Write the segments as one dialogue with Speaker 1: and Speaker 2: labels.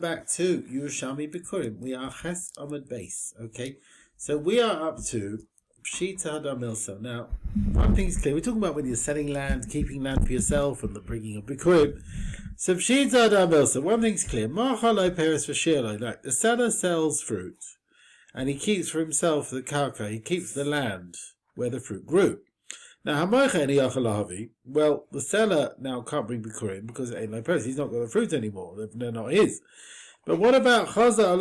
Speaker 1: Back to Yerushalmi Bikkurim. We are Ches Amud Beis. Okay, so we are up to Pshita Hadar Milsa. Now, one thing is clear. We're talking about when you're selling land, keeping land for yourself, and the bringing of Bikkurim. So Pshita Hadar Milsa. One thing's clear. Ma'chaloi Peres V'Shirloi. Like the seller sells fruit, and he keeps for himself the karka. He keeps the land where the fruit grew. Now, well, the seller now can't bring Bikkurim because it ain't no person. He's not got the fruit anymore. They're not his. But what about Chaza?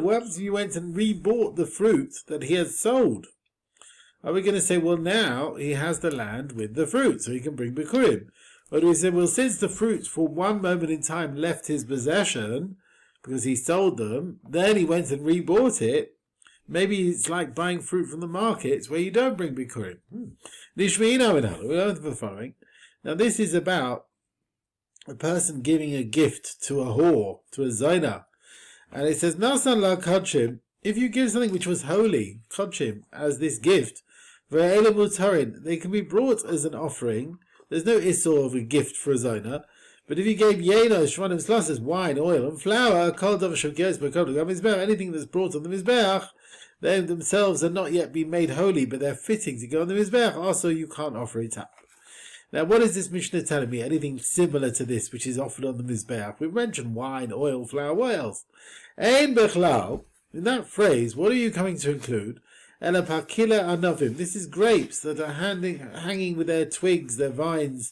Speaker 1: What happens if you went and rebought the fruit that he has sold? Are we going to say, well, now he has the land with the fruit, so he can bring Bikkurim? Or do we say, well, since the fruit for one moment in time left his possession because he sold them, then he went and rebought it? Maybe it's like buying fruit from the markets where you don't bring Bikkurim. We learned the following. Now this is about a person giving a gift to a whore, to a zayna. And it says, Nasan la kodshim, if you give something which was holy, kodshim, as this gift, ve'ela mutarin, they can be brought as an offering. There's no issur of a gift for a zayna. But if you gave yena, shvanim slasses, wine, oil, and flour, kol davar shogez b'kol mizbeach, anything that's brought on the mizbeach, they themselves are not yet been made holy, but they're fitting to go on the mizbeach. Also, you can't offer it up. Now, what is this Mishnah telling me? Anything similar to this, which is offered on the mizbeach? We've mentioned wine, oil, flour, what else? Ein bechlal. In that phrase, what are you coming to include? Ela pakila anavim. This is grapes that are hanging with their twigs, their vines,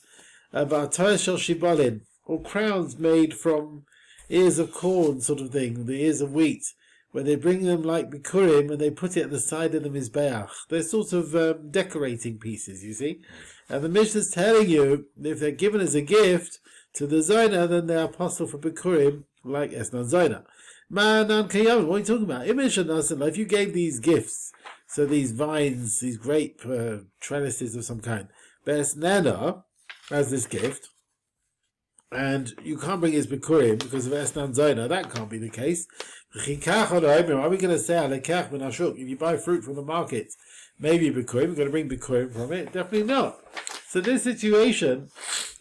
Speaker 1: v'atayah shel shibalin, or crowns made from ears of corn, sort of thing, the ears of wheat, where they bring them like Bikkurim and they put it at the side of the mizbeach. They're sort of decorating pieces, you see. And the Mishnah is telling you that if they're given as a gift to the zayna, then they are possible for Bikkurim like Esnan Zayna. Ma'anan kayam, what are you talking about? If you gave these gifts, so these vines, these grape trellises of some kind, Be'esnana, as this gift, and you can't bring his Bikkurim because of Esnan Zayna, that can't be the case. Are we going to say, if you buy fruit from the market, maybe Bikkurim, we're going to bring Bikkurim from it? Definitely not. So this situation,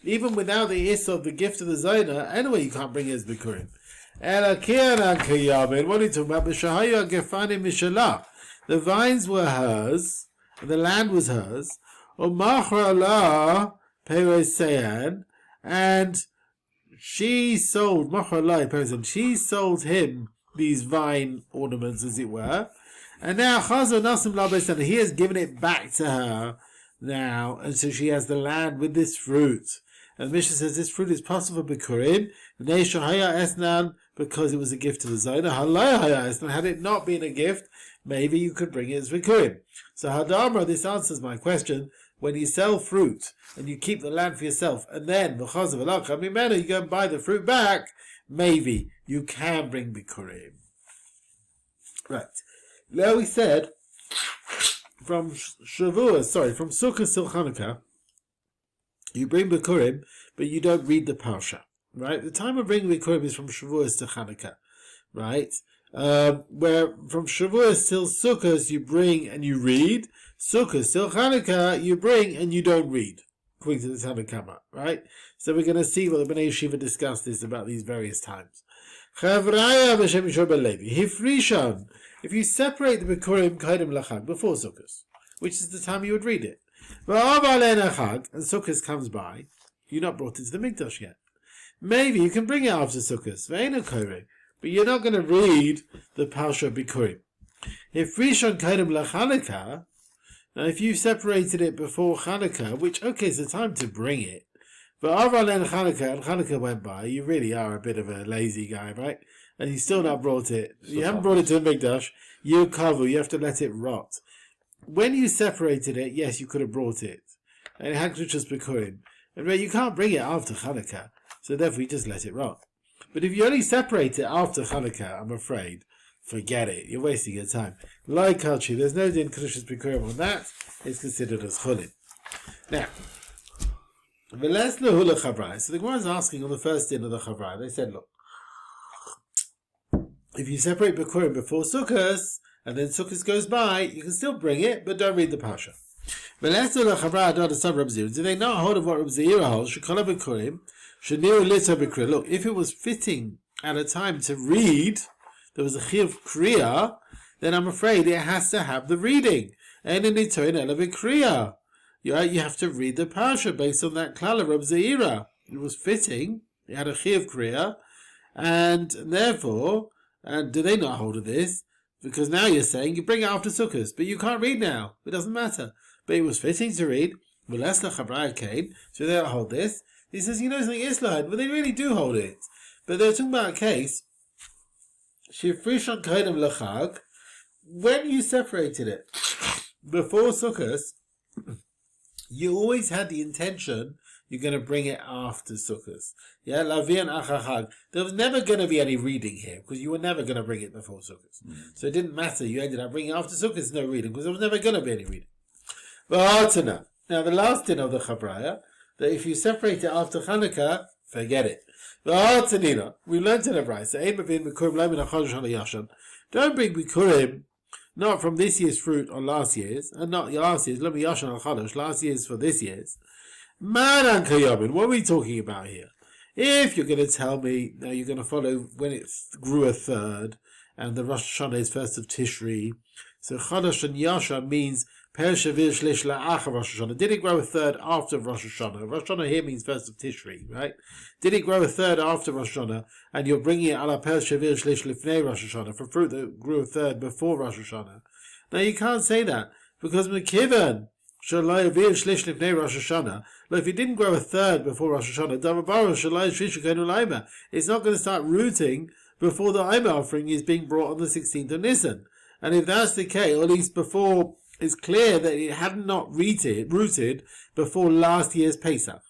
Speaker 1: even without the issur of the gift of the zayna, anyway you can't bring his Bikkurim. What are you talking about? The vines were hers, and the land was hers, and she sold him these vine ornaments, as it were. And now he has given it back to her now, and so she has the land with this fruit. And Mishnah says this fruit is possible for Bikkurim because it was a gift to the zayna. Had it not been a gift, maybe you could bring it as Bikkurim. So Hadamra, this answers my question. When you sell fruit and you keep the land for yourself, and then you go and buy the fruit back, maybe you can bring Bikkurim. Right. Now we said from Sukkot till Chanukah, you bring Bikkurim, but you don't read the parsha. Right? The time of bringing Bikkurim is from Shavuos to Chanukah. Right? Where from Shavuos till Sukkot you bring and you read. Sukkot till Chanukah you bring and you don't read, according to the Tanakama. Right? So we're going to see what the Bnei Yeshiva discussed this about these various times. Hifrishon. If you separate the Bikkurim Kaidem Lachag before Sukkot, which is the time you would read it, and Sukkot comes by, you're not brought into the Mikdash yet. Maybe you can bring it after Sukkot, but you're not going to read the Parsha Bikkurim. Hifrishon Kaidem Lachanukah. Now, if you separated it before Chanukah, which, okay, it's the time to bring it, but Chanukah, and Chanukah went by, you really are a bit of a lazy guy, right? And you still not brought it. You haven't brought it to a Mikdash. You have to let it rot. When you separated it, yes, you could have brought it. And it had to just Bikkurim. And you can't bring it after Chanukah, so therefore you just let it rot. But if you only separate it after Chanukah, I'm afraid, forget it. You're wasting your time. Like Kalchi, there's no din Kedushas Bikkurim on that. It's considered as Chulin. Now, so the Gemara is asking on the first din of the Chavrai. They said, look, if you separate Bikkurim before Sukkot, and then Sukkot goes by, you can still bring it, but don't read the Pasha. Do they not hold of what Reb Zeira holds? Look, if it was fitting at a time to read, there was a Chiv Kriya, then I'm afraid it has to have the reading. And in the Torah, Kriya. You have to read the Parsha based on that Klal of Reb Zeira. It was fitting. It had a Chiv Kriya. And therefore, and do they not hold of this? Because now you're saying you bring it after Sukkot, but you can't read now. It doesn't matter. But it was fitting to read. Well, that's the Chavraya Cain. So they don't hold this. He says, you know something, Islahad, but they really do hold it. But they're talking about a case, Shifrishon Kohenim Lechag, when you separated it before Sukkot, you always had the intention you're going to bring it after Sukkot. Yeah, Lavian Achachag. There was never going to be any reading here because you were never going to bring it before Sukkot. So it didn't matter. You ended up bringing it after Sukkot. There's no reading because there was never going to be any reading. V'atana. Now the last din of the Chabraya, that if you separate it after Chanukah, forget it. V'atanina. We learned in the Brayso. Don't bring Bikurim not from this year's fruit on last year's, and not last year's, last year's for this year's. Manan Kayamin, what are we talking about here? If you're going to tell me, now you're going to follow when it grew a third, and the Rosh Hashanah is first of Tishri, so Chadash and Yasha means Pershavir Shlish La'acha Rosh Hashanah. Did it grow a third after Rosh Hashanah? Rosh Hashanah here means first of Tishri, right? Did it grow a third after Rosh Hashanah, and you're bringing it ala Pershavir Shlish Lifnei Rosh Hashanah, for fruit that grew a third before Rosh Hashanah? Now you can't say that, because Mekivan, Look, if it didn't grow a third before Rosh Hashanah, it's not going to start rooting before the Omer offering is being brought on the 16th of Nisan. And if that's the case, or at least before it's clear that it had not rooted before last year's Pesach.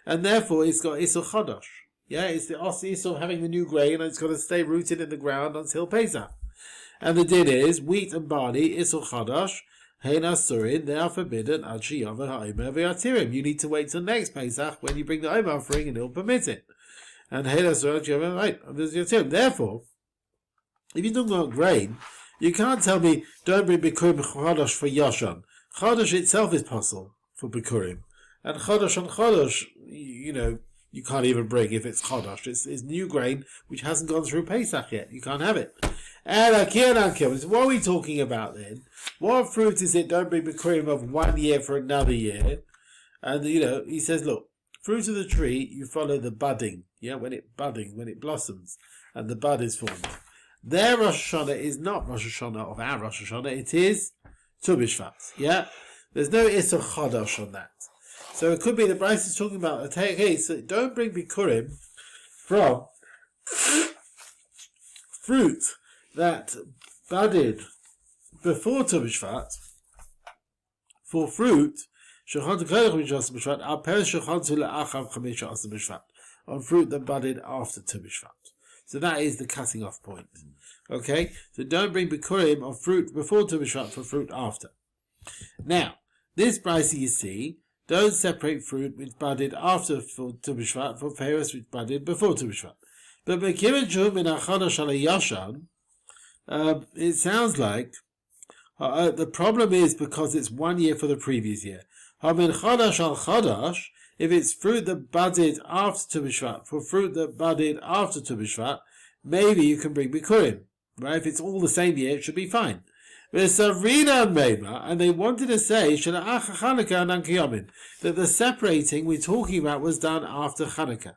Speaker 1: And therefore it's got Isur Chodosh. Yeah, it's the Isur having the new grain, and it's got to stay rooted in the ground until Pesach. And the din is, wheat and barley, Isur Chodosh, they are forbidden. You need to wait till next Pesach when you bring the Omer offering, and he'll permit it. And therefore, if you're talking about grain, you can't tell me don't bring Bikurim Chodosh for Yashan. Chodosh itself is possible for Bikurim, and Chodosh on Chodosh, you can't even bring if it's Chodosh. It's new grain which hasn't gone through Pesach yet. You can't have it. So what are we talking about then? What fruit is it? Don't bring Bikurim of 1 year for another year. And he says, look, fruit of the tree, you follow the budding. Yeah, when it blossoms and the bud is formed. Their Rosh Hashanah is not Rosh Hashanah of our Rosh Hashanah. It is Tu B'Shvat. Yeah, there's no Isur Chodosh on that. So it could be the Bryce is talking about so don't bring Bikurim from fruit that budded before Tu B'Shvat, for fruit on fruit that budded after Tu B'Shvat. So that is the cutting off point. Okay, so don't bring Bikurim of fruit before Tu B'Shvat for fruit after. Now, this Bryce you see, don't separate fruit which budded after Tu B'Shvat for Peiros which budded before Tu B'Shvat. But it sounds like the problem is because it's 1 year for the previous year. If it's fruit that budded after Tu B'Shvat, for fruit that budded after Tu B'Shvat, maybe you can bring Bikurim. Right? If it's all the same year, it should be fine. And they wanted to say that the separating we're talking about was done after Chanukah.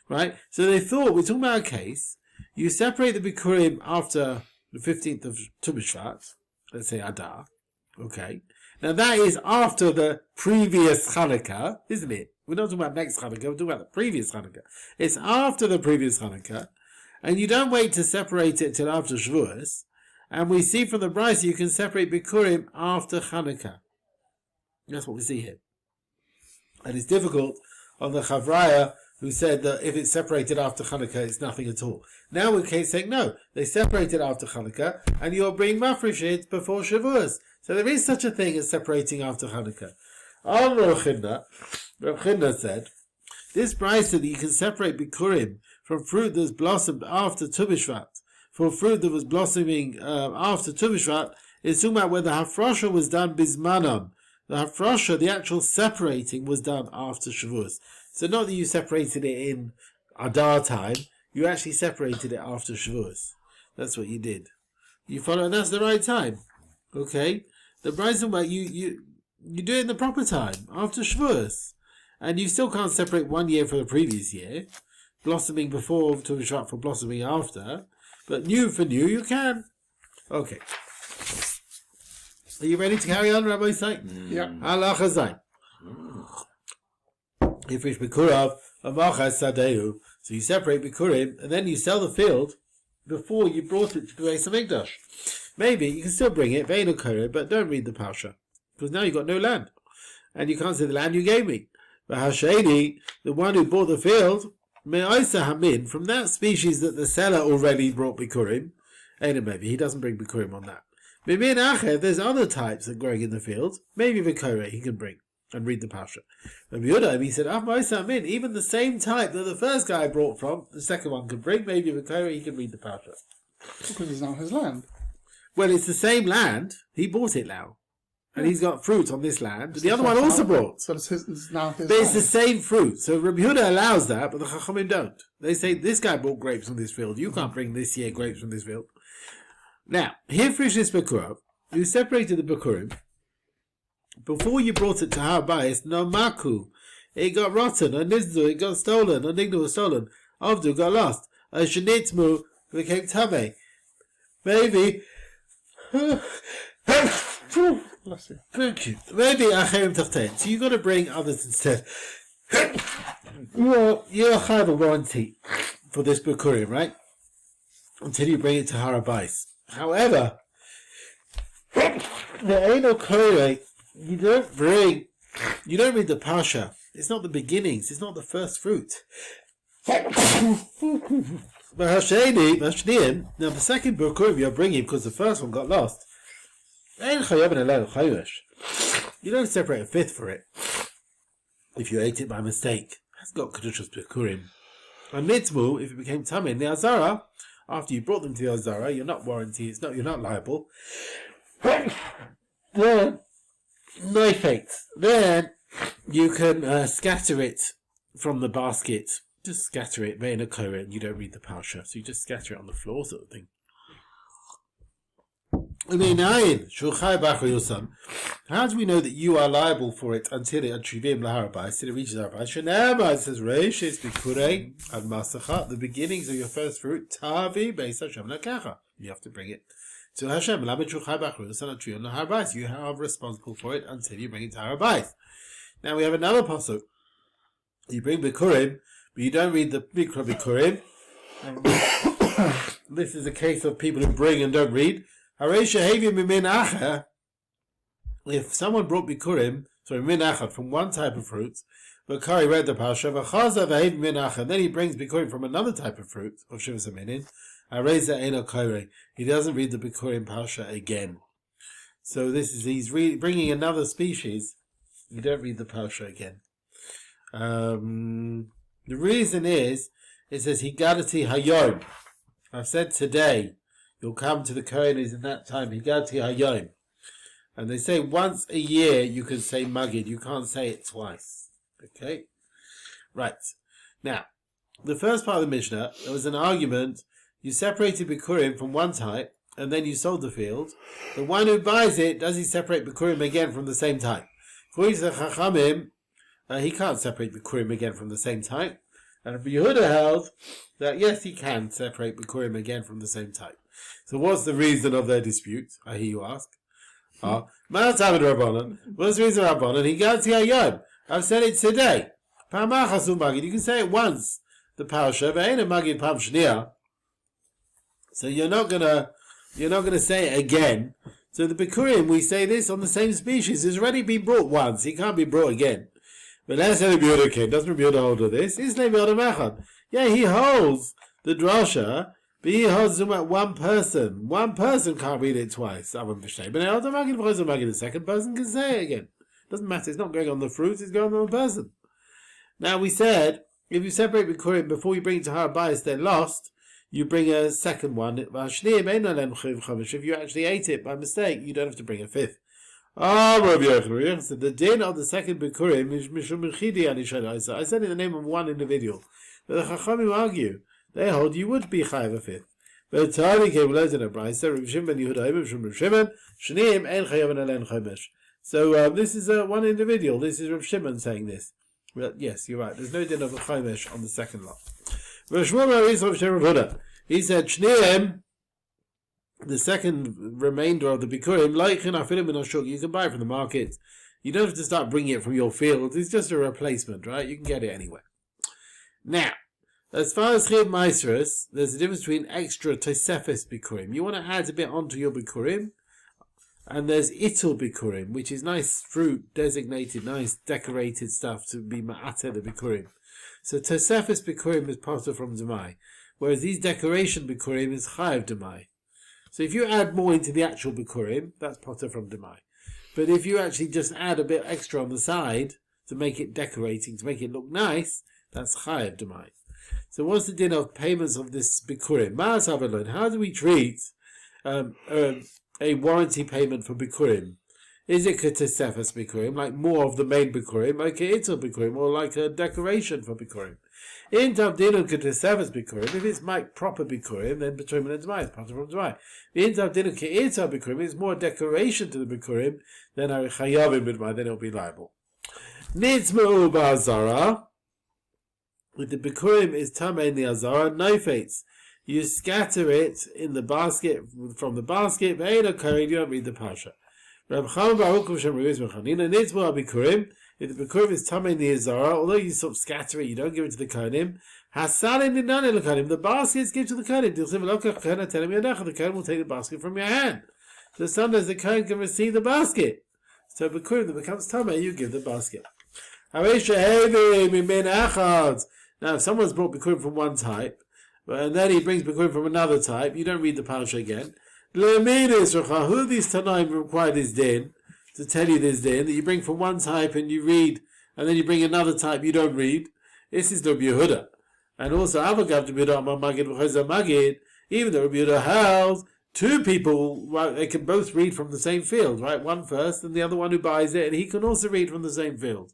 Speaker 1: Right? So they thought, we're talking about a case, you separate the Bikurim after the 15th of Tu B'Shvat, let's say Adar, okay? Now that is after the previous Chanukah, isn't it? We're not talking about next Chanukah, we're talking about the previous Chanukah. It's after the previous Chanukah, and you don't wait to separate it till after Shavuos, and we see from the Bryce you can separate Bikurim after Chanukah. That's what we see here. And it's difficult on the Chavraya, who said that if it's separated after Chanukah, it's nothing at all. Now we're saying, no, they separated after Chanukah, and you're being mafreshit before Shavuos. So there is such a thing as separating after Chanukah. Rav Chinna said, this Bryce that you can separate Bikurim from fruit that's blossomed after Tu B'Shvat, for fruit that was blossoming after Tu B'Shvat, is talking about where the Hafrosha was done Bismanon. The Hafrosha, the actual separating, was done after Shavuos. So not that you separated it in Adar time, You actually separated it after Shavuos. That's what you did. You follow, and that's the right time. Okay? The Bryson way, you do it in the proper time, after Shavuos. And you still can't separate 1 year from the previous year. Blossoming before to shot for blossoming after. But new for new, you can. Okay. Are you ready to carry on, Rabbi Say?
Speaker 2: Yeah.
Speaker 1: Halacha Zayin. Ifrish Bikurav, Amachas Sadeu. So you separate Bikurim, and then you sell the field before you brought it to the Beis HaMikdash. Maybe you can still bring it, Ve'enu Koreh, but don't read the Pasha. Because now you've got no land. And you can't say the land you gave me. But Hasheni, the one who bought the field, Me'aisa Hamin, from that species that the seller already brought Bikurim, maybe he doesn't bring Bikurim on that. Mimin Achev, there's other types that are growing in the field. Maybe Vikoreh he can bring and read the Pasha. But Yehuda, he said, Amin, even the same type that the first guy brought from, the second one can bring. Maybe Vikoreh he can read the Pasha.
Speaker 2: Because it's not his land.
Speaker 1: Well, it's the same land. He bought it now. And he's got fruit on this land. The other one also bought.
Speaker 2: So it's now his
Speaker 1: But
Speaker 2: land.
Speaker 1: it's the same fruit. So Rabbi Yehuda allows that, but the Chachamim don't. They say, this guy bought grapes from this field. You can't bring this year grapes from this field. Now, here Frishnis Bikurav, you separated the Bikurim. Before you brought it to Harav, no Maku. It got rotten, or Nizdu, it got stolen, or Nignu was stolen. Avdu got lost. Or Shenitmu became Tameh. Maybe.
Speaker 2: Bless you.
Speaker 1: Thank you. Maybe Acherim Tachten. So you've got to bring others instead. You have a warranty for this Bikurim, right? Until you bring it to Harav. However, there ain't no Koreh. You don't read the Pasha. It's not the beginnings. It's not the first fruit. But Hasheni, now the second Bikurim you're bringing because the first one got lost. You don't separate a fifth for it if you ate it by mistake. That's got Kedushas Bikurim. And Nitzmu, if it became Tameh in the Azara, after you brought them to the Azara, you're not warranty, you're not liable. Then, no fate. Then you can scatter it from the basket. Just scatter it, in a Koreh, and you don't read the Pasha. So you just scatter it on the floor, sort of thing. How do we know that you are liable for it until it reaches Harav? It says Reishis Bikkurei and Masechet, the beginnings of your first fruit. Tavi Beis Hashem Lakacha. You have to bring it to Hashem. You are responsible for it until you bring it to Harav. Now we have another pasuk. You bring Bikurim, but you don't read the Bikurim. This is a case of people who bring and don't read. If someone brought Bikurim, from one type of fruit, but Kari read the Pasha, then he brings Bikurim from another type of fruit, of Shivas Aminin, he doesn't read the Bikurim Pasha again. So he's bringing another species, you don't read the Pasha again. The reason is, it says, Higadati Hayom. I've said today, you'll come to the Cohen in that time, Higati Hayom. And they say once a year you can say Magid, you can't say it twice. Okay? Right. Now, the first part of the Mishnah, there was an argument, you separated Bikurim from one type, and then you sold the field. The one who buys it, does he separate Bikurim again from the same type? According to the Chachamim, he can't separate Bikurim again from the same type. And Yehuda held that yes, he can separate Bikurim again from the same type. So what's the reason of their dispute? I hear you ask. What's the reason of Rabbanan? He got to Hayom. I've said it today. You can say it once. The Pasha, Magid Pam Shnia. So you're not gonna say it again. So the Bikurim, we say this on the same species, has already been brought once. He can't be brought again. But let's say the Yehuda came. Doesn't Rabbi Yehuda hold of this? His name Yehuda Mechad. Yeah, he holds the drasha, but he holds them at one person. One person can't read it twice. But the second person can say it again. Doesn't matter. It's not going on the fruit. It's going on the person. Now we said if you separate Bikurim before you bring it to Harav, they're lost. You bring a second one. If you actually ate it by mistake, you don't have to bring a fifth. So the din of the second Bikurim is Mishum Mechidi Anishana. I said in the name of one individual. But the Chachamim argue they hold you would be chayav a fifth. But Tani came learned in a brayso, Rav Shimon ben Yehuda from Rav Shimon, Shneim ein chayav and elen chomesh. So this is one individual. This is Rav Shimon saying this. Well, yes, you're right. There's no din of a chomesh on the second lot. Rav Shimon he said Shneim, the second remainder of the Bikurim, you can buy it from the market. You don't have to start bringing it from your field. It's just a replacement, right? You can get it anywhere. Now, as far as Chiv Maisrus, there's a difference between extra Tosefes Bikurim. You want to add a bit onto your Bikurim, and there's Itul Bikurim, which is nice fruit, designated, nice decorated stuff to be Ma'ateh the Bikurim. So Tosefes Bikurim is Potter from Demai, whereas these decoration Bikurim is Chayav Demai. So if you add more into the actual Bikurim, that's Potter from Demai. But if you actually just add a bit extra on the side to make it decorating, to make it look nice, that's Chayav Demai. So what's the din of payments of this Bikurim? How do we treat a warranty payment for Bikurim? Is it Ketesefes Bikurim, like more of the main Bikurim, like a Itul Bikurim, or like a decoration for Bikurim? In Tabdinun Ketesefes Bikurim, if it's like proper Bikurim, then Bikurim and Demai is part of Demai. In Tabdinun Ke'itul Bikurim, it's more decoration to the Bikurim, then Chayavim B'Demai, then it'll be liable. Nitzma'u Ba'azara, with the Bikurim is Tamei in the Azara, no fates. You scatter it in the basket, from the basket, Ve'ena Kohen, you don't read the Pasha. Rab Chaim Baruch Shem Revis Mechanina, Nitzma'u Bikurim, if the Bikurim is Tamei in the Azara, although you sort of scatter it, you don't give it to the Kohenim, Hasalim Ninane L'Kohenim, the baskets give to the Kohenim, the Kohen will take the basket from your hand. So sometimes the Kohen can receive the basket. So Bikurim that becomes Tamei, you give the basket. Now, if someone's brought Bikurim from one type, and then he brings Bikurim from another type, you don't read the parasha again. Who these Tanaim require this din, to tell you this din, that you bring from one type and you read, and then you bring another type you don't read? This is Rabbi Yehuda. And also, even though Rabbi Yehuda held, two people, right, they can both read from the same field, right? One first, and the other one who buys it, and he can also read from the same field.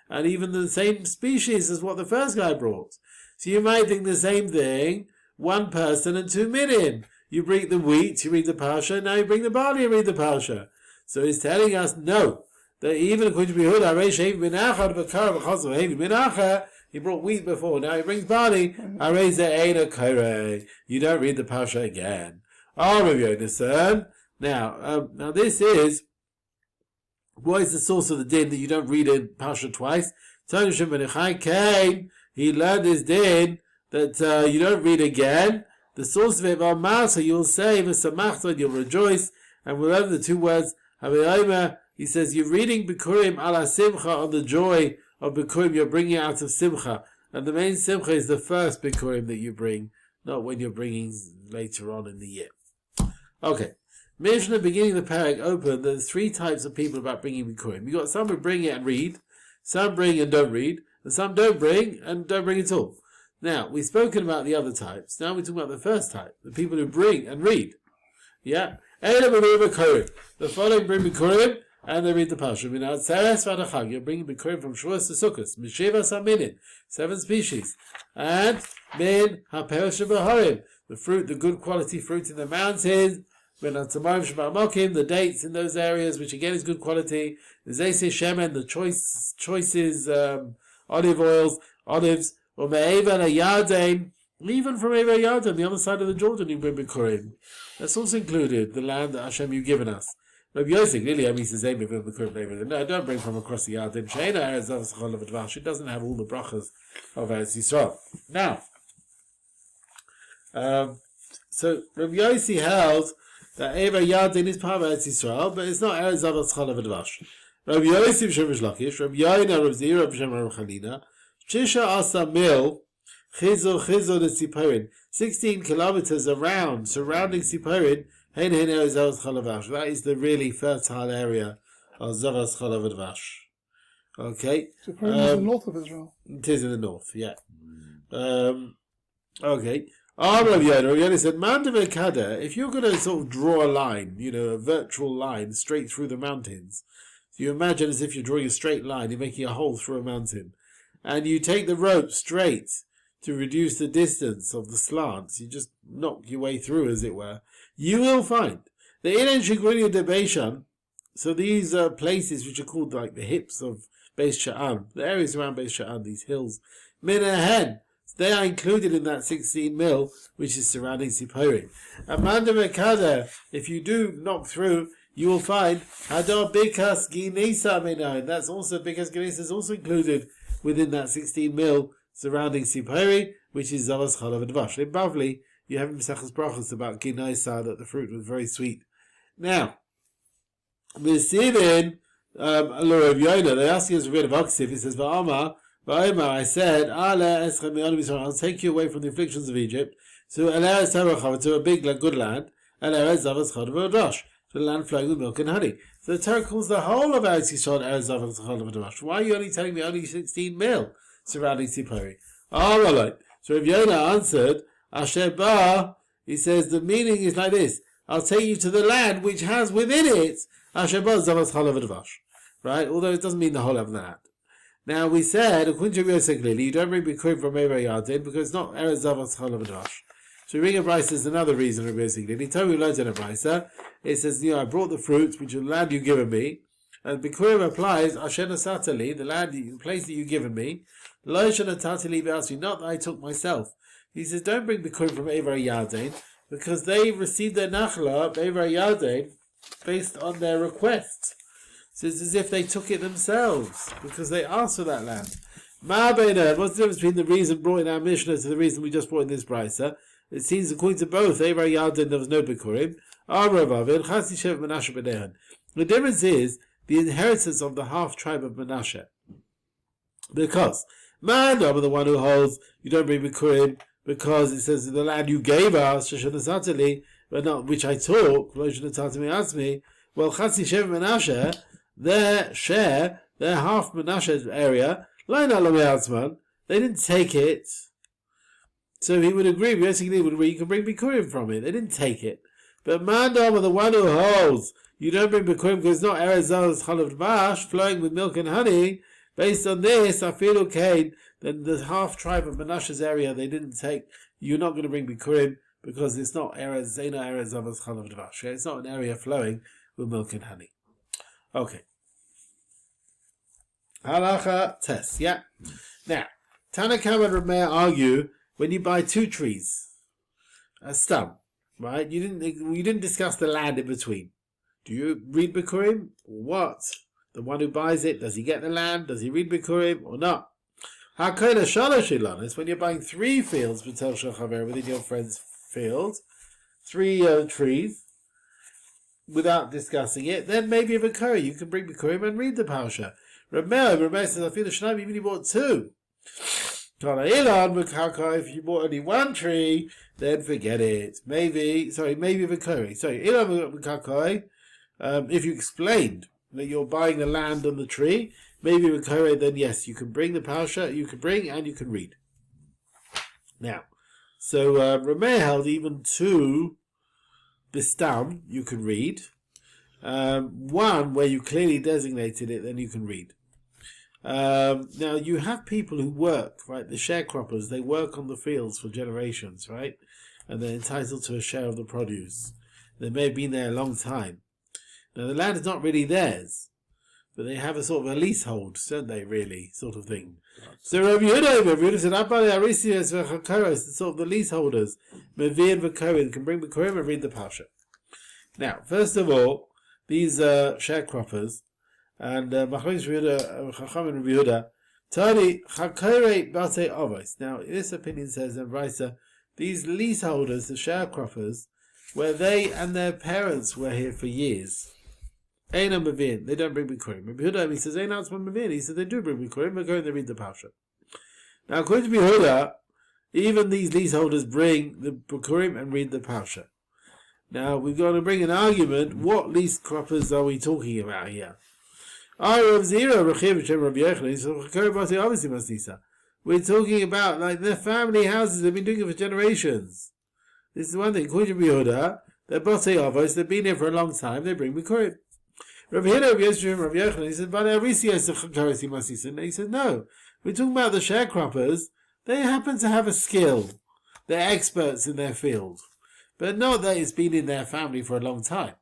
Speaker 1: And even the same species as what the first guy brought. So you might think the same thing, one person and 2 million. You bring the wheat, you read the parsha, now you bring the barley and read the parsha. So he's telling us, no, that even according to Yehuda, he brought wheat before, now he brings barley, you don't read the parsha again. Now this is, what is the source of the din that you don't read a parsha twice? He learned his din that you don't read again. The source of it, so you'll say, you'll rejoice, and we'll learn the two words. He says, you're reading Bikurim ala Simcha on the joy of Bikurim you're bringing out of Simcha. And the main Simcha is the first Bikurim that you bring, not when you're bringing later on in the year. Okay. Mishnah beginning the parak open, there's 3 types of people about bringing Bikurim. You've got some who bring it and read, some bring and don't read, and some don't bring and don't bring at all. Now, we've spoken about the other types. Now we're talking about the first type, the people who bring and read. Yeah? The following bring Bikurim and they read the Pasha. You're bringing Bikurim from Shavuos to Sukkot. Misheva Saminin, 7 species. And Min HaPerosh B'Harim, the fruit, the good quality fruit in the mountains. The dates in those areas, which again is good quality. The Zayse Shemen, the choices, olive oils, olives. Or Me'eva Yarden, even from Eva Yarden, the other side of the Jordan, you bring Bikurim. That's also included, the land that Hashem you've given us. Rabbi Yosef, really, he says, no, don't bring from across the Yarden. It doesn't have all the brachas of Eretz Yisrael. Now, so Rabbi Yosef held that Eva Yarden is part of Eretz Yisrael, but it's not Eretz Zavas Chalav Advash. Rabbi Yosef Shemesh Lakish, Rabbi Yaina, Rabbi Zira, Rabbi Shem Chalina, Chisha Asa Mil, Chizo the Siparin, 16 kilometers around, surrounding Siparin, that is the really fertile area of Zavas Chalav Advash. Okay?
Speaker 2: Siparin is in the north of Israel.
Speaker 1: It is in the north, yeah. Okay. Rav Yoda said, if you're going to sort of draw a line, a virtual line straight through the mountains, so you imagine as if you're drawing a straight line, you're making a hole through a mountain, and you take the rope straight to reduce the distance of the slants. You just knock your way through, as it were. You will find the Ilan Shigrini de Beishan. So these are places which are called like the hips of Beis Sha'an, the areas around Beis Sha'an, these hills. Minahen, they are included in that 16 mil, which is surrounding Sipori. Amanda Mekada, if you do knock through, you will find Hadar Bikas Ginisa Minahen. That's also, Bikas Ginisa is also included within that 16 mil surrounding Sipori, which is Zavas Chalav and Dvash. In Bavli, you have in Mesachas Brachos about Ginisa, that the fruit was very sweet. Now, Mesirin, Rav Yonah, they ask you as a bit of Oksiv, he says, Va'amar, I said, I'll take you away from the afflictions of Egypt, to a big, good land, to the land flowing with milk and honey. So the Torah calls the whole of Eretz Yisrael Eretz Zavos Chalav Dvash. Why are you only telling me only 16 mil surrounding Sipori? So Rav Yonah answered, Asher Ba, he says, the meaning is like this, I'll take you to the land which has within it Asher Ba Zavos Chalav Dvash. Right? Although it doesn't mean the whole of that. Now we said, according to Yosef clearly, you don't bring Bikurim from Eber Yardin because it's not Eretz Zavos Chalav Dvash. So we bring a brisa is another reason Rabbi Yosef clearly. He told me loads in a brisa. It says, I brought the fruits which is the land you've given me. And Bikurim applies Asher Nasatali, the place that you've given me. Lo Shanatali V'asvi, not that I took myself. He says, don't bring Bikurim from Eber Yardin because they received their Nachla, Eber Yardin, based on their request. So it's as if they took it themselves, because they asked for that land. What's the difference between the reason brought in our Mishnah to the reason we just brought in this brisa? It seems according to both, Eber Yardin, there was no Bikurim. The difference is the inheritance of the half tribe of Menashe. Because Mandam, the one who holds, you don't bring Bikurim, because it says the land you gave us, but not which I took, well, Chasi Shev Menashe, their share, their half Menashe area, they didn't take it. So he would agree, basically would agree, you can bring Bikurim from it. They didn't take it. But Mandam, the one who holds, you don't bring Bikurim because it's not Eretz Zavos Chalav Dvash, flowing with milk and honey. Based on this, I feel okay, then the half tribe of Menashe's area, they didn't take, you're not going to bring Bikurim because it's not Eretz Zavos Chalav Dvash. It's not an area flowing with milk and honey. Okay. Halacha test, yeah. Now, Tanakam and Rameh argue when you buy two trees, a stum, right? You didn't discuss the land in between. Do you read Bikurim or what? The one who buys it, does he get the land? Does he read Bikurim or not? Hakola shalosh ilanos, when you're buying 3 fields within your friend's field, 3 trees, without discussing it, then maybe a Bikurim. You can bring Bikurim and read the Parsha. Rameh says, I feel the Shnai, even if you bought 2. If you bought only 1 tree, then forget it. Maybe Bikurim. If you explained that you're buying the land and the tree, maybe Bikurim, then yes, you can bring the Parsha, you can bring and you can read. Now, so Rameh held even 2 Bistam, you can read. 1 where you clearly designated it, then you can read. Now you have people who work, right? The sharecroppers, they work on the fields for generations, right? And they're entitled to a share of the produce. They may have been there a long time. Now the land is not really theirs, but they have a sort of a leasehold, don't they? Really, sort of thing. So Rav Yehuda said, the sort of the leaseholders, Mevir and V'Kohen, can bring Bikurim and read the Parsha. Now, first of all, these sharecroppers, and Chaim and Rav Yehuda, Tani Chakore Bate Avos. Now, this opinion says in Raisa, these leaseholders, the sharecroppers, where they and their parents were here for years, Eina Mavin, they don't bring Bikurim. Rav Yehuda, he says, Eina Mavin, he said they do bring Bikurim, they go and they read the Parsha. Now, according to Rav Yehuda, even these leaseholders bring the Bikurim and read the Parsha. Now, we're going to bring an argument, what leaseholders are we talking about here? We're talking about like their family houses, they've been doing it for generations. This is one thing. According to Yehuda, they're Botei Avos, they've been here for a long time, they bring Bikurim. Rav Yehuda, Rav Yochanan, he said, he said, no, we're talking about the sharecroppers They happen to have a skill. They're experts in their field. But not that it's been in their family for a long time.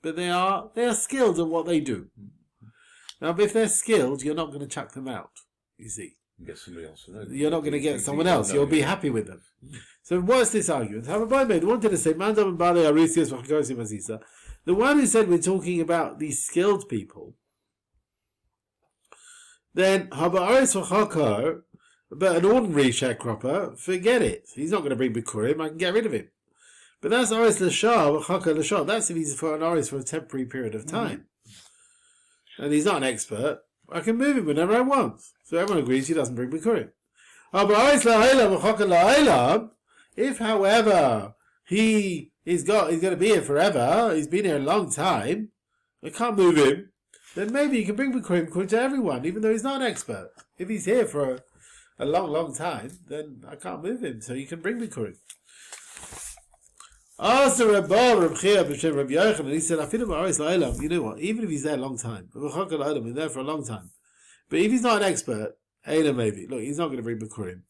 Speaker 1: But they are skilled at what they do. Now, if they're skilled, you're not going to chuck them out, you see.
Speaker 3: Get somebody else.
Speaker 1: You're not going to get someone else. You'll be happy with them. So what's this argument? They wanted to say, the one who said we're talking about these skilled people, then, but an ordinary sharecropper, forget it. He's not going to bring Bikurim, I can get rid of him. But that's Oris L'Shah, that's if he's for an Oris for a temporary period of time. And he's not an expert, I can move him whenever I want. So everyone agrees he doesn't bring Bikurim. If, however, he's going to be here forever, he's been here a long time, I can't move him, then maybe you can bring Bikurim according to everyone, even though he's not an expert. If he's here for a long, long time, then I can't move him, so you can bring Bikurim. Asked Reb Chia b'Shem Reb Yochanan, and he said, you know what, even if he's there a long time, he's there for a long time, but if he's not an expert, maybe, look, he's not going to bring Bikurim,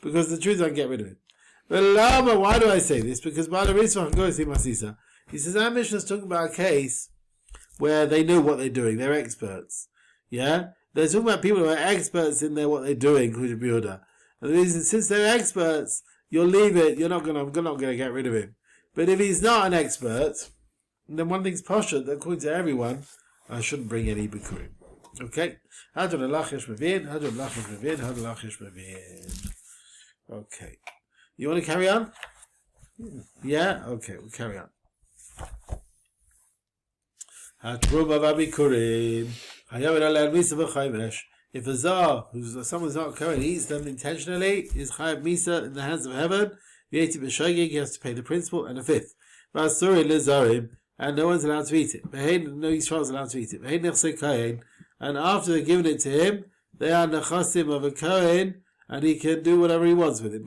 Speaker 1: because the truth is I can get rid of him. But Lama, why do I say this? Because he says, our Mishnah is talking about a case where they know what they're doing, they're experts. Yeah? They're talking about people who are experts in what they're doing, and the reason, since they're experts, you'll leave it, I'm not going to get rid of him. But if he's not an expert, then one thing's posher, that according to everyone, I shouldn't bring any Bikurim. Okay? Okay. You want to carry on? Yeah? Okay, we'll carry on. If a Zah, someone's not Cohen, eats them intentionally, is Chayav Misa in the hands of heaven, he has to pay the principal and a fifth. And no one's allowed to eat it. No Yisrael's allowed to eat it. And after they've given it to him, they are Nechasim of a Cohen, and he can do whatever he wants with it.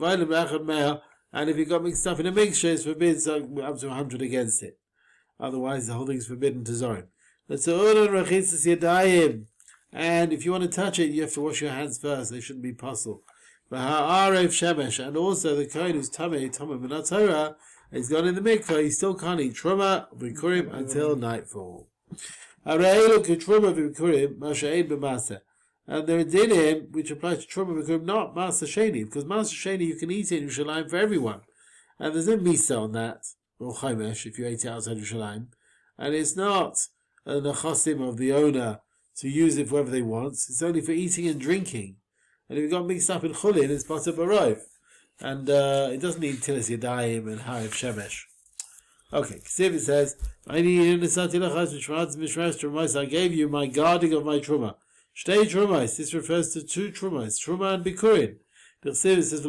Speaker 1: And if he got mixed up in a mixture, it's forbidden, so up to 100 against it. Otherwise, the whole thing's forbidden to Zorim. And if you want to touch it, you have to wash your hands first. They shouldn't be puzzled. And also the Cohen who's Tameh Torah, he's gone in the mikveh, he still can't eat Truma Bikurim until nightfall. And there are dinim which apply to Truma Bikurim, not Maser Sheni, because Maser Sheni you can eat it in Yerushalmi for everyone. And there's no Misa on that, or Chaimesh, if you ate it outside Yerushalmi. And it's not a Nechasim of the owner to use it for whatever they want, it's only for eating and drinking. And if it got mixed up in Chulin, it's Batar Barov. And it doesn't need Tilis Yadayim and Harav Shemesh. Okay, Ksiv says, I gave you my guarding of my Truma. Shtei Trumais, this refers to two Trumais, Truma and Bikurin. The Ksiv says,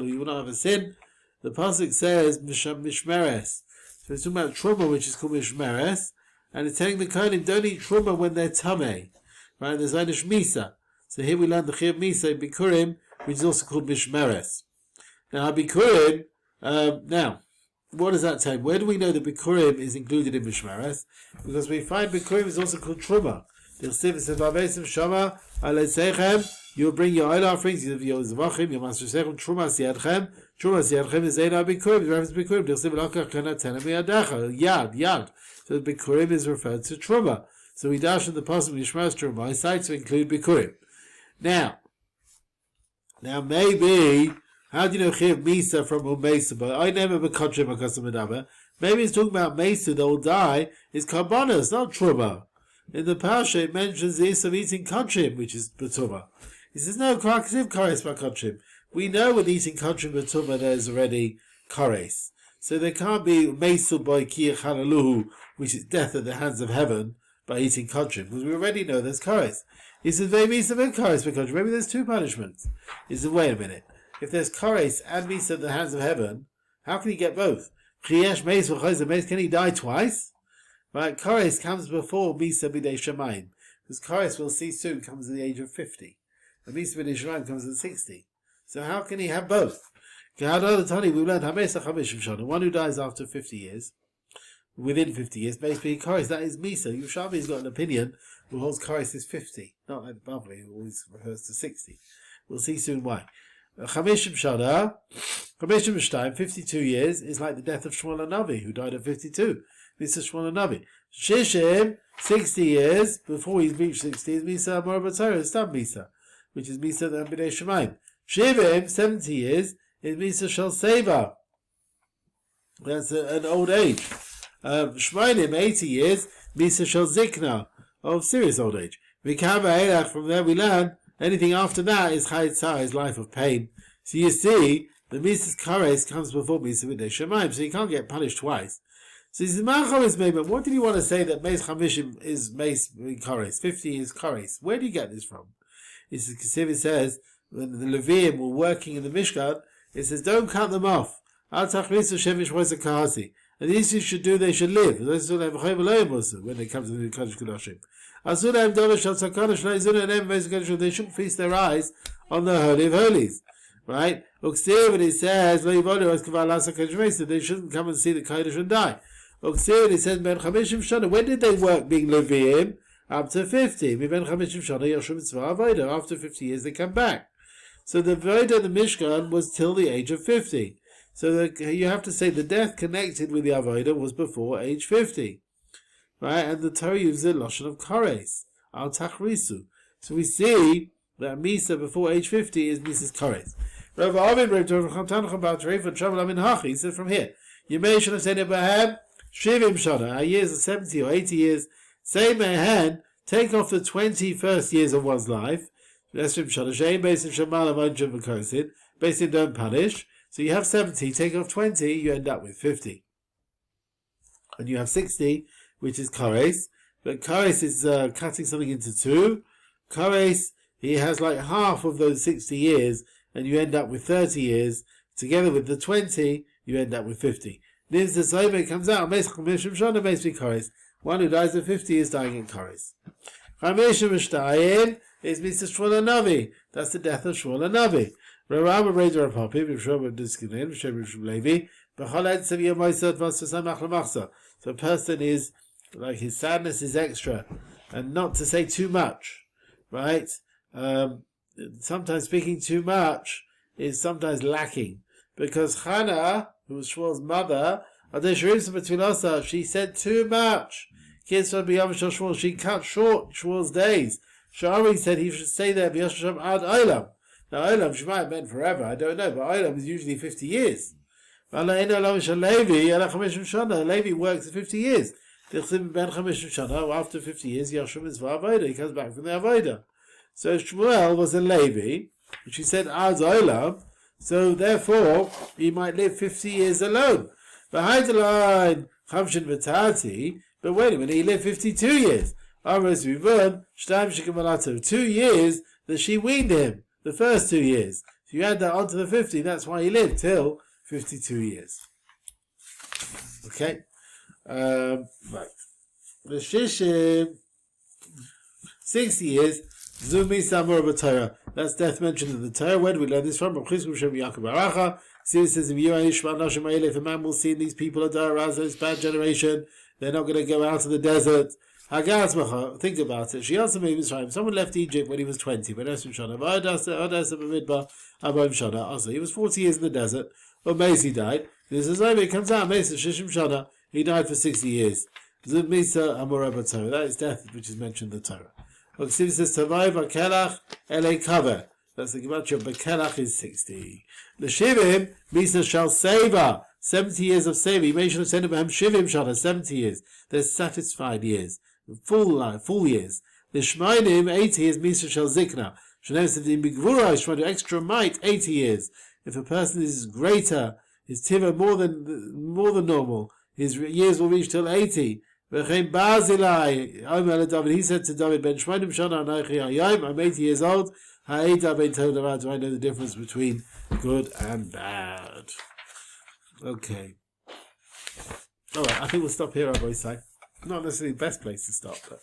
Speaker 1: you will not have a sin. The Pasuk says, Mishmeres. So it's talking about Truma, which is called Mishmeres. And it's telling the Kohanim, don't eat Truma when they're Tameh. Right, there's Einish Misa. So here we learn the Chiyav Misa in Bikurim, which is also called Mishmeres. Now, Bikurim, now, what does that tell? Where do we know that Bikurim is included in Mishmeres? Because we find Bikurim is also called Truma. The Chsiv says, Vavesim Shama, Aleseichem, you will bring your oil offerings, your Zvachim, your Master Sechem, Truma Siyadchem. Truma Siyadchem is Eina Bikurim, the reference to Bikurim. The Chsiv Lakach Kana Tenem Yadacha, Yad. So Bikurim is referred to Truma. So we dash in the possible Yishmael's Truma, I cite to include Bikurim. Now maybe, how do you know Chiyav Misa from Mesa? But I never Bekotrim Akasamadaba. Maybe it's talking about Mesa that will die, is Karbonos, not Truma. In the Pasha it mentions the issue of eating Kotrim, which is Batuma. He says, no, Krakasiv Kores Bakotrim. We know with eating Kotrim Batuma there's already Kores. So there can't be Mesa by Kiyach Halaluhu, which is death at the hands of heaven, by eating Kotrim, because we already know there's Kores. He says, maybe Misa and Kores by Kotrim. Maybe there's two punishments. He says, wait a minute. If there's Kores and Misa at the hands of heaven, how can he get both? Chiyesh Meis v'Chayzer Meis, can he die twice? Right, Kores comes before Misa b'dei Shamayim. Because Kores, we'll see soon, comes at the age of 50. And Misa b'dei Shamayim comes at 60. So how can he have both? We learned the one who dies after 50 years, within 50 years, basically Kores, that is Misa. Yerushalmi's got an opinion who holds Kores is 50. Not like the Bavli, who always refers to 60. We'll see soon why. Chamishim Shana, Chamishim Shtayim, 52 years, is like the death of Shmuel HaNavi, who died at 52. This is Shmuel HaNavi. Shishim, 60 years, before he's reached 60, is Misa Amor B'Torah, Stam Misa, which is Misa the B'nai Shemaim. Shivim, 70 years, is Misa Shel Seva. That's an old age. Shmainim, 80 years, Misa Shel Zikna, of serious old age. Vikama Elach, from there we learn, anything after that is Chayitzah, is life of pain. So you see, the Mises Kares comes before Misa B'nai Shemaim, so you can't get punished twice. So he says, but what did you want to say that Meis Chamishim is Meis Kares? 50 is Kares. Where do you get this from? It says, when the Leviim were working in the Mishkan, it says, don't cut them off. And these you should do, they should live. When they come to the Kodesh Kodashim. They shouldn't feast their eyes on the Holy of Holies. Right? And he says, they shouldn't come and see the Kodesh and die. It says, when did they work being Leviim? Up to 50. After 50 years they come back. So the Avodah of the Mishkan was till the age of 50. So you have to say the death connected with the Avodah was before age 50. Right? And the Torah uses the Lashon of Kares. Al Tachrisu. So we see that Misa before age 50 is Misa's Kares. Rav Avin he said from here, you may should have said Abraham, Shivim Shana, our years of 70 or 80 years, say Mehan, take off the 21st years of one's life, based in don't punish, so you have 70, take off 20, you end up with 50. And you have 60, which is Kares, but Kares is cutting something into two. Kares, he has like half of those 60 years, and you end up with 30 years. Together with the 20, you end up with 50. Nims the Soime comes out, one who dies at 50 is dying in Kares. Chamishim Shtayim is Mr. Shmuel HaNavi. That's the death of Shmuel HaNavi. Rarama Raider of Popim, Rishom Diskinin, Rishom Levi, Becholad Seviyah Moisad Vasasam Achlamachsa. So a person is, like his sadness is extra, and not to say too much, right? Sometimes speaking too much is sometimes lacking. Because Hannah, who was Shmuel's mother, she said too much. She cut short Shmuel's days. Shari said he should stay there ad Olam. Now Olam, she might have meant forever, I don't know, but Olam is usually 50 years. Levi works for 50 years. After 50 years, he comes back from the Avodah. So Shmuel was a Levi, which he said ad Olam, so therefore he might live 50 years alone. But wait a minute, he lived 52 years. 2 years that she weaned him, the first 2 years. So you add that onto the 50, that's why he lived till 52 years. Okay? Right. The Shishim, 60 years, Zumi Samur B'Torah. That's death mentioned in the Torah. Where do we learn this from? See, it says, if a man will see these people at Daraz, this bad generation, they're not going to go out to the desert. Think about it. She also made Mitzrayim. Someone left Egypt when he was 20. He was 40 years in the desert. Or Macy died. This is over. It comes out. He died for 60 years. That is death, which is mentioned in the Torah. It says, that's the Gematria. Bekelach is 60. The Shivim, Misa shall Seva. 70 years of Seva. You may should have said about him Shivim Shana, 70 years. They're satisfied years. Full life, full years. The Shmainim, 80 years, Misa shall Zikna. Shanem said in Bigvura, Shmainim, extra might, 80 years. If a person is greater, his tiva more than normal, his years will reach till 80. He said to David, Ben Shmainim Shana Anaychi Hayayim, I'm 80 years old. Do I know the difference between good and bad? Okay. Alright, I think we'll stop here, Rabbi Isai. Not necessarily the best place to stop, but